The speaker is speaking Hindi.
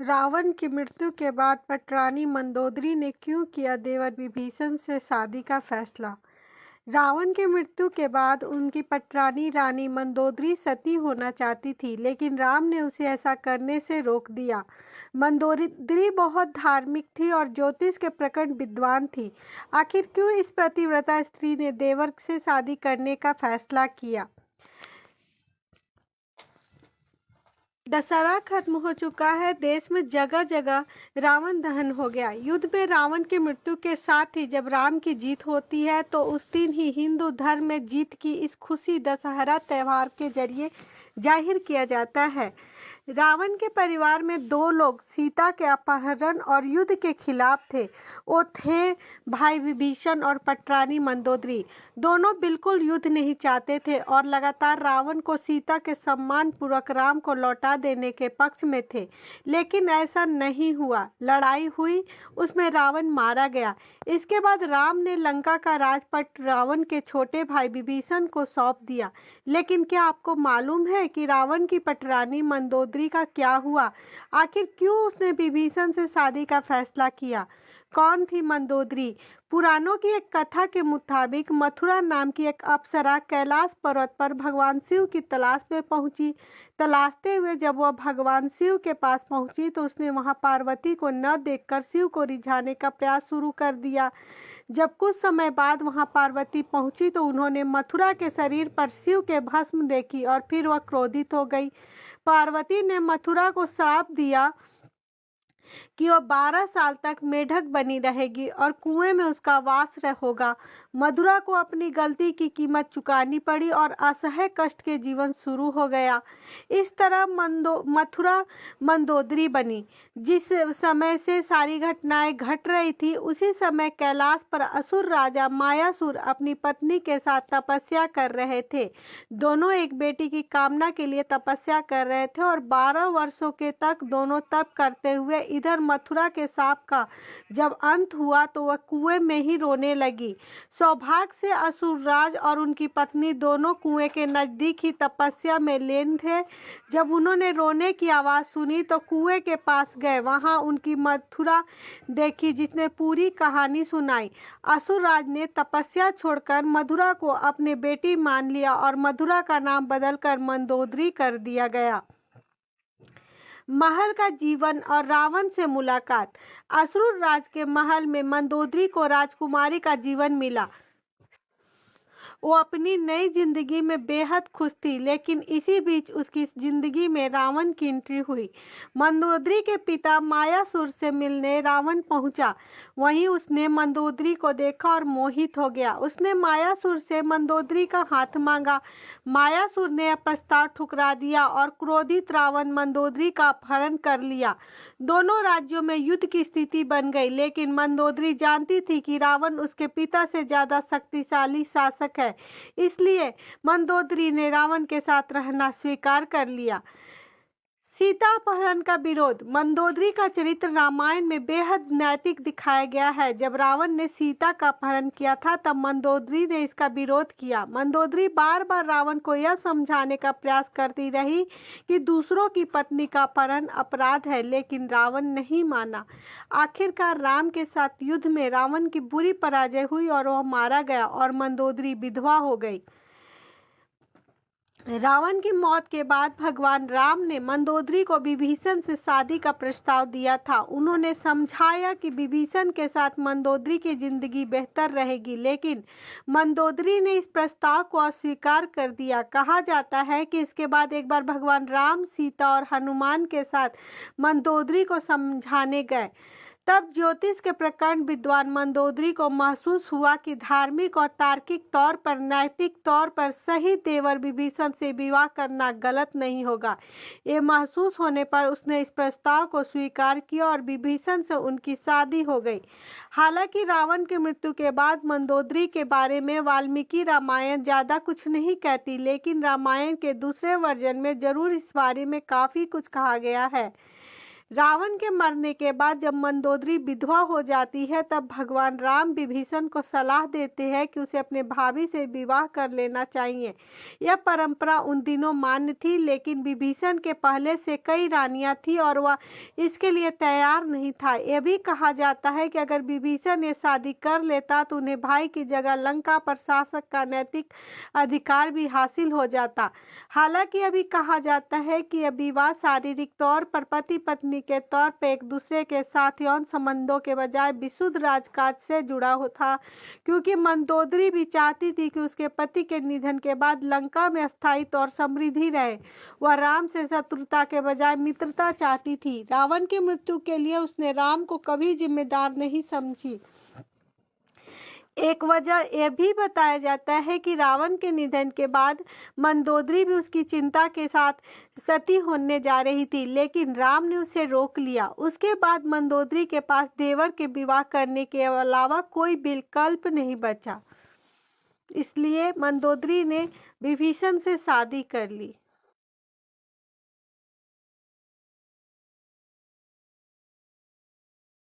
रावण की मृत्यु के बाद पटरानी मंदोदरी ने क्यों किया देवर विभीषण से शादी का फैसला। रावण की मृत्यु के बाद उनकी पटरानी रानी मंदोदरी सती होना चाहती थी, लेकिन राम ने उसे ऐसा करने से रोक दिया। मंदोदरी बहुत धार्मिक थी और ज्योतिष के प्रखर विद्वान थी। आखिर क्यों इस पतिव्रता स्त्री ने देवर से शादी करने का फैसला किया। दशहरा खत्म हो चुका है। देश में जगह जगह रावण दहन हो गया। युद्ध में रावण की मृत्यु के साथ ही जब राम की जीत होती है तो उस दिन ही हिंदू धर्म में जीत की इस खुशी दशहरा त्यौहार के जरिए जाहिर किया जाता है। रावण के परिवार में दो लोग सीता के अपहरण और युद्ध के खिलाफ थे। वो थे भाई विभीषण और पटरानी मंदोदरी। दोनों बिल्कुल युद्ध नहीं चाहते थे और लगातार रावण को सीता के सम्मान पूर्वक राम को लौटा देने के पक्ष में थे, लेकिन ऐसा नहीं हुआ। लड़ाई हुई, उसमें रावण मारा गया। इसके बाद राम ने लंका का राजपट रावण के छोटे भाई विभीषण को सौंप दिया। लेकिन क्या आपको मालूम है कि रावण की पटरानी मंदोदरी का क्या हुआ। आखिर क्यों उसने विभीषण से शादी का फैसला किया। कौन थी मंदोदरी। पुराणों की एक कथा के मुताबिक मथुरा नाम की एक अप्सरा कैलाश पर्वत पर भगवान शिव की तलाश में पहुंची। तलाशते हुए जब वह भगवान शिव के पास पहुंची तो उसने वहां पार्वती को न देखकर शिव को रिझाने का प्रयास शुरू कर दिया। जब कुछ समय बाद वहां पार्वती पहुंची तो उन्होंने मथुरा के शरीर पर शिव के भस्म देखी और फिर वह क्रोधित हो गई। पार्वती ने मथुरा को श्राप दिया कि वह 12 साल तक मेढक बनी रहेगी और कुएं में उसका वास होगा। मथुरा को अपनी गलती की कीमत चुकानी पड़ी और असह्य कष्ट के जीवन शुरू हो गया। इस तरह मथुरा मंदोदरी बनी। जिस समय से सारी घटनाएं घट रही थी उसी समय कैलाश पर असुर राजा मायासुर अपनी पत्नी के साथ तपस्या कर रहे थे। दोनों एक बेटी की कामना के लिए तपस्या कर रहे थे और 12 वर्षों के तक दोनों तप करते हुए इधर मथुरा के शाप का जब अंत हुआ तो वह कुएं में ही रोने लगी। सौभाग्य से असुरराज और उनकी पत्नी दोनों कुएं के नजदीक ही तपस्या में लीन थे। जब उन्होंने रोने की आवाज सुनी तो कुएं के पास गए। वहां उनकी मथुरा देखी जिसने पूरी कहानी सुनाई। असुरराज ने तपस्या छोड़कर मथुरा को अपनी बेटी मान लिया और मथुरा का नाम बदलकर मंदोदरी कर दिया गया। महल का जीवन और रावण से मुलाकात। असुर राज के महल में मंदोदरी को राजकुमारी का जीवन मिला। वो अपनी नई जिंदगी में बेहद खुश थी, लेकिन इसी बीच उसकी जिंदगी में रावण की एंट्री हुई। मंदोदरी के पिता मायासुर से मिलने रावण पहुंचा। वहीं उसने मंदोदरी को देखा और मोहित हो गया। उसने मायासुर से मंदोदरी का हाथ मांगा। मायासुर ने प्रस्ताव ठुकरा दिया और क्रोधित रावण मंदोदरी का अपहरण कर लिया। दोनों राज्यों में युद्ध की स्थिति बन गई, लेकिन मंदोदरी जानती थी कि रावण उसके पिता से ज्यादा शक्तिशाली शासक है। इसलिए मंदोदरी ने रावण के साथ रहना स्वीकार कर लिया। सीता अपहरण का विरोध। मंदोदरी का चरित्र रामायण में बेहद नैतिक दिखाया गया है। जब रावण ने सीता का अपहरण किया था तब मंदोदरी ने इसका विरोध किया। मंदोदरी बार बार रावण को यह समझाने का प्रयास करती रही कि दूसरों की पत्नी का अपहरण अपराध है, लेकिन रावण नहीं माना। आखिरकार राम के साथ युद्ध में रावण की बुरी पराजय हुई और वह मारा गया और मंदोदरी विधवा हो गई। रावण की मौत के बाद भगवान राम ने मंदोदरी को विभीषण से शादी का प्रस्ताव दिया था। उन्होंने समझाया कि विभीषण के साथ मंदोदरी की जिंदगी बेहतर रहेगी, लेकिन मंदोदरी ने इस प्रस्ताव को अस्वीकार कर दिया। कहा जाता है कि इसके बाद एक बार भगवान राम सीता और हनुमान के साथ मंदोदरी को समझाने गए। तब ज्योतिष के प्रकांड विद्वान मंदोदरी को महसूस हुआ कि धार्मिक और तार्किक तौर पर, नैतिक तौर पर सही देवर विभीषण से विवाह करना गलत नहीं होगा। ये महसूस होने पर उसने इस प्रस्ताव को स्वीकार किया और विभीषण से उनकी शादी हो गई। हालांकि रावण की मृत्यु के बाद मंदोदरी के बारे में वाल्मीकि रामायण ज्यादा कुछ नहीं कहती, लेकिन रामायण के दूसरे वर्जन में जरूर इस बारे में काफी कुछ कहा गया है। रावण के मरने के बाद जब मंदोदरी विधवा हो जाती है तब भगवान राम विभीषण को सलाह देते हैं कि उसे अपने भाभी से विवाह कर लेना चाहिए। यह परंपरा उन दिनों मान्य थी, लेकिन विभीषण के पहले से कई रानियां थी और वह इसके लिए तैयार नहीं था। यह भी कहा जाता है कि अगर विभीषण ये शादी कर लेता तो उन्हें भाई की जगह लंका पर शासक का नैतिक अधिकार भी हासिल हो जाता। हालांकि अभी कहा जाता है कि यह विवाह शारीरिक तौर पर पति पत्नी के तौर पर एक दूसरे के साथ यौन संबंधों के बजाय विशुद्ध राजकाज से जुड़ा हो था, क्योंकि मंदोदरी भी चाहती थी कि उसके पति के निधन के बाद लंका में स्थायित्व और समृद्धि रहे। वह राम से शत्रुता के बजाय मित्रता चाहती थी। रावण की मृत्यु के लिए उसने राम को कभी जिम्मेदार नहीं समझी। एक वजह यह भी बताया जाता है कि रावण के निधन के बाद मंदोदरी भी उसकी चिंता के साथ सती होने जा रही थी, लेकिन राम ने उसे रोक लिया। उसके बाद मंदोदरी के पास देवर के विवाह करने के अलावा कोई विकल्प नहीं बचा, इसलिए मंदोदरी ने विभीषण से शादी कर ली।